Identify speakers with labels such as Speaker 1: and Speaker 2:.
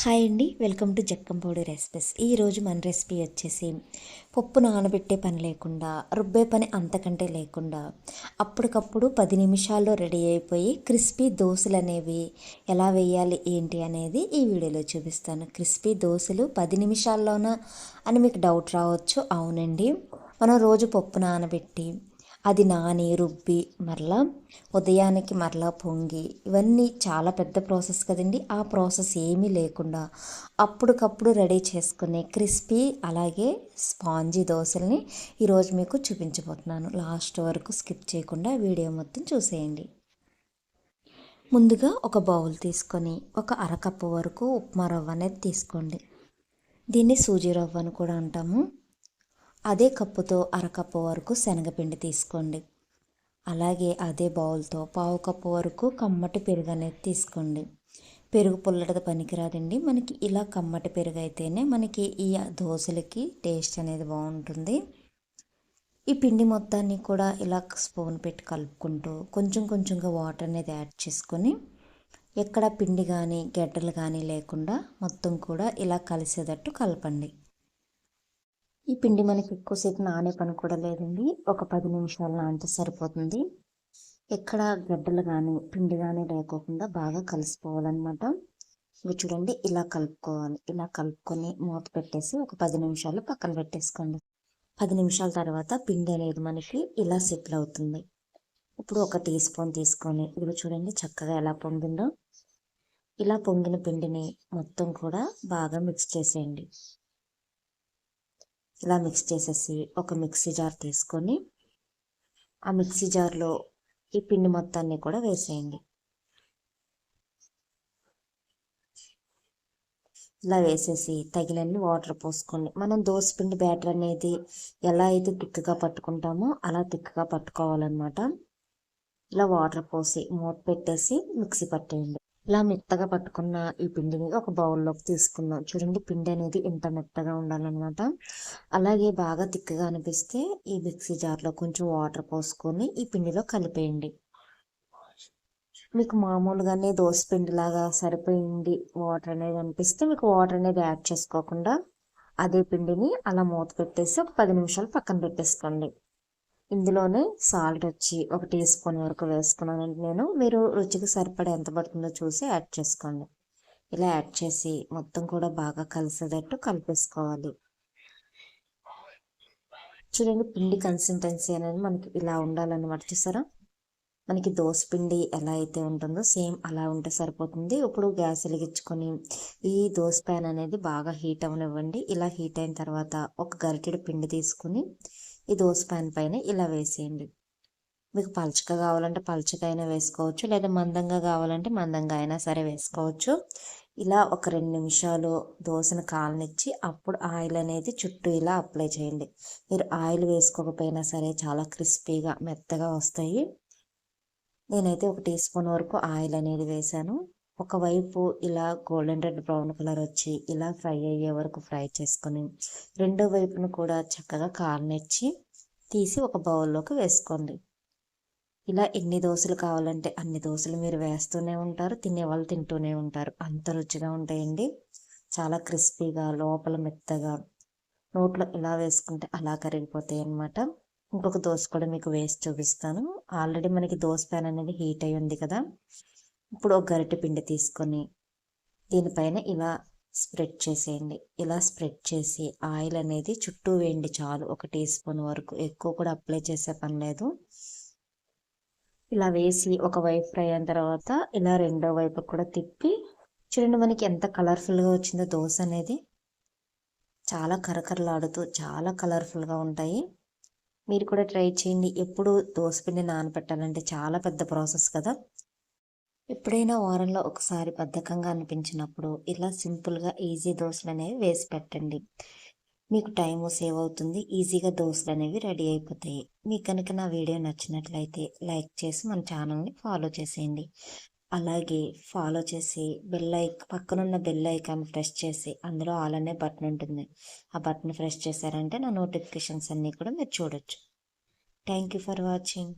Speaker 1: Hi అండి, welcome to జక్కంపొడి recipes. ఈరోజు మన రెసిపీ వచ్చేసి పప్పు నానబెట్టే పని లేకుండా, రుబ్బే పని అంతకంటే లేకుండా అప్పటికప్పుడు 10 నిమిషాల్లో రెడీ అయిపోయి క్రిస్పీ దోశలు అనేవి ఎలా వేయాలి ఏంటి అనేది ఈ వీడియోలో చూపిస్తాను. క్రిస్పీ దోశలు 10 నిమిషాల్లోనా అని మీకు డౌట్ రావచ్చు. అవునండి, మనం రోజు పప్పు నానబెట్టి అది నాని రుబ్బి మరలా ఉదయానికి మరలా పొంగి ఇవన్నీ చాలా పెద్ద ప్రాసెస్ కదండి. ఆ ప్రాసెస్ ఏమీ లేకుండా అప్పటికప్పుడు రెడీ చేసుకునే క్రిస్పీ అలాగే స్పాంజీ దోశల్ని ఈరోజు మీకు చూపించబోతున్నాను. లాస్ట్ వరకు స్కిప్ చేయకుండా వీడియో మొత్తం చూసేయండి. ముందుగా ఒక బౌల్ తీసుకొని ఒక అరకప్పు వరకు ఉప్మా రవ్వ అనేది తీసుకోండి. దీన్ని సూజీ రవ్వ అని కూడా అంటాము. అదే కప్పుతో అరకప్పు వరకు శనగపిండి తీసుకోండి. అలాగే అదే బౌల్తో పావు కప్పు వరకు కమ్మటి పెరుగు అనేది తీసుకోండి. పెరుగు పుల్లటిది పనికిరాదండి, మనకి ఇలా కమ్మటి పెరుగు అయితేనే మనకి ఈ దోశలకి టేస్ట్ అనేది బాగుంటుంది. ఈ పిండి మొత్తాన్ని కూడా ఇలా స్పూన్ పెట్టి కలుపుకుంటూ కొంచెం కొంచెంగా వాటర్ అనేది యాడ్ చేసుకొని ఎక్కడ పిండి కానీ గడ్డలు కానీ లేకుండా మొత్తం కూడా ఇలా కలిసేటట్టు కలపండి. ఈ పిండి మనకి ఎక్కువసేపు నానే పని కూడా లేదండి. ఒక 10 నిమిషాలు నానితే సరిపోతుంది. ఎక్కడ గడ్డలు కానీ పిండి కానీ లేకోకుండా బాగా కలిసిపోవాలన్నమాట. ఇవి చూడండి, ఇలా కలుపుకోవాలి. ఇలా కలుపుకొని మూత పెట్టేసి ఒక 10 నిమిషాలు పక్కన పెట్టేసుకోండి. 10 నిమిషాల తర్వాత పిండి అనేది మనకి ఇలా సెటిల్ అవుతుంది. ఇప్పుడు ఒక టీ స్పూన్ తీసుకొని ఇవి చూడండి చక్కగా ఎలా పొంగిందో. ఇలా పొంగిన పిండిని మొత్తం కూడా బాగా మిక్స్ చేసేయండి. ఇలా మిక్స్ చేసేసి ఒక మిక్సీ జార్ తీసుకొని ఆ మిక్సీ జార్లో ఈ పిండి మొత్తాన్ని కూడా వేసేయండి. ఇలా వేసేసి తగినన్ని వాటర్ పోసుకోండి. మనం దోశ పిండి బ్యాటర్ అనేది ఎలా అయితే తిక్కుగా పట్టుకుంటామో అలా తిక్కుగా పట్టుకోవాలన్నమాట. ఇలా వాటర్ పోసి మూత పెట్టేసి మిక్సీ పట్టేయండి. ఇలా మెత్తగా పట్టుకున్న ఈ పిండిని ఒక బౌల్లోకి తీసుకుందాం. చూడండి, పిండి అనేది ఇంత మెత్తగా ఉండాలన్నమాట. అలాగే బాగా తిక్కగా అనిపిస్తే ఈ మిక్సీ జార్లో కొంచెం వాటర్ పోసుకొని ఈ పిండిలో కలిపేయండి. మీకు మామూలుగానే దోశ పిండిలాగా సరిపోయింది వాటర్ అనేది అనిపిస్తే మీకు వాటర్ అనేది యాడ్ చేసుకోకుండా అదే పిండిని అలా మూత పెట్టేసి ఒక 10 నిమిషాలు పక్కన పెట్టేసుకోండి. ఇందులోనే సాల్ట్ వచ్చి ఒక టీ స్పూన్ వరకు వేసుకున్నానండి నేను. మీరు రుచికి సరిపడా ఎంత పడుతుందో చూసి యాడ్ చేసుకోండి. ఇలా యాడ్ చేసి మొత్తం కూడా బాగా కలిసేటట్టు కలిపేసుకోవాలి. చూడండి, పిండి కన్సిస్టెన్సీ అనేది మనకి ఇలా ఉండాలన్నమాట. చూసారా, మనకి దోశ పిండి ఎలా అయితే ఉంటుందో సేమ్ అలా ఉంటే సరిపోతుంది. ఇప్పుడు గ్యాస్ వెలిగించుకొని ఈ దోశ ప్యాన్ అనేది బాగా హీట్ అవనివ్వండి. ఇలా హీట్ అయిన తర్వాత ఒక గరిటెడు పిండి తీసుకుని ఈ దోశ ప్యాన్ పైన ఇలా వేసేయండి. మీకు పలుచగా కావాలంటే పలుచగా అయినా వేసుకోవచ్చు, లేదా మందంగా కావాలంటే మందంగా అయినా సరే వేసుకోవచ్చు. ఇలా ఒక 2 నిమిషాలు దోశను కాలనిచ్చి అప్పుడు ఆయిల్ అనేది చుట్టూ ఇలా అప్లై చేయండి. మీరు ఆయిల్ వేసుకోకపోయినా సరే చాలా క్రిస్పీగా మెత్తగా వస్తాయి. నేనైతే ఒక టీ స్పూన్ వరకు ఆయిల్ అనేది వేసాను. ఒకవైపు ఇలా గోల్డెన్ రెడ్ బ్రౌన్ కలర్ వచ్చి ఇలా ఫ్రై అయ్యే వరకు ఫ్రై చేసుకొని రెండో వైపును కూడా చక్కగా కాలనిచ్చి తీసి ఒక బౌల్లోకి వేసుకోండి. ఇలా ఎన్ని దోశలు కావాలంటే అన్ని దోశలు మీరు వేస్తూనే ఉంటారు, తినేవాళ్ళు తింటూనే ఉంటారు. అంత రుచిగా ఉంటాయండి. చాలా క్రిస్పీగా లోపల మెత్తగా నోట్లో ఇలా వేసుకుంటే అలా కరిగిపోతాయి అన్నమాట. ఇంకొక దోశ కూడా మీకు వేసి చూపిస్తాను. ఆల్రెడీ మనకి దోశ ప్యాన్ అనేది హీట్ అయి ఉంది కదా. ఇప్పుడు ఒక గరిటె పిండి తీసుకొని దీనిపైన ఇలా స్ప్రెడ్ చేసేయండి. ఇలా స్ప్రెడ్ చేసి ఆయిల్ అనేది చుట్టూ వేయండి చాలు. ఒక టీ స్పూన్ వరకు, ఎక్కువ కూడా అప్లై చేసే పని లేదు. ఇలా వేసి ఒక వైపు ఫ్రై అయిన తర్వాత ఇలా రెండో వైపు కూడా తిప్పి చూడండి, మనకి ఎంత కలర్ఫుల్గా వచ్చిందో దోశ అనేది. చాలా కరకరలాడుతూ చాలా కలర్ఫుల్గా ఉంటాయి. మీరు కూడా ట్రై చేయండి. ఎప్పుడు దోసపిండి నానబెట్టాలంటే చాలా పెద్ద ప్రాసెస్ కదా. ఎప్పుడైనా వారంలో ఒకసారి బద్ధకంగా అనిపించినప్పుడు ఇలా సింపుల్గా ఈజీ దోశలు అనేవి వేసి పెట్టండి. మీకు టైము సేవ్ అవుతుంది. ఈజీగా దోశలు అనేవి రెడీ అయిపోతాయి. మీకు కనుక నా వీడియో నచ్చినట్లయితే లైక్ చేసి మన ఛానల్ని ఫాలో చేసేయండి. అలాగే ఫాలో చేసి పక్కనున్న బెల్ ఐకాన్ ప్రెస్ చేసి అందులో ఆల్ అనే బటన్ ఉంటుంది. ఆ బటన్ ప్రెస్ చేశారంటే నా నోటిఫికేషన్స్ అన్నీ కూడా మీరు చూడొచ్చు. Thank you for watching.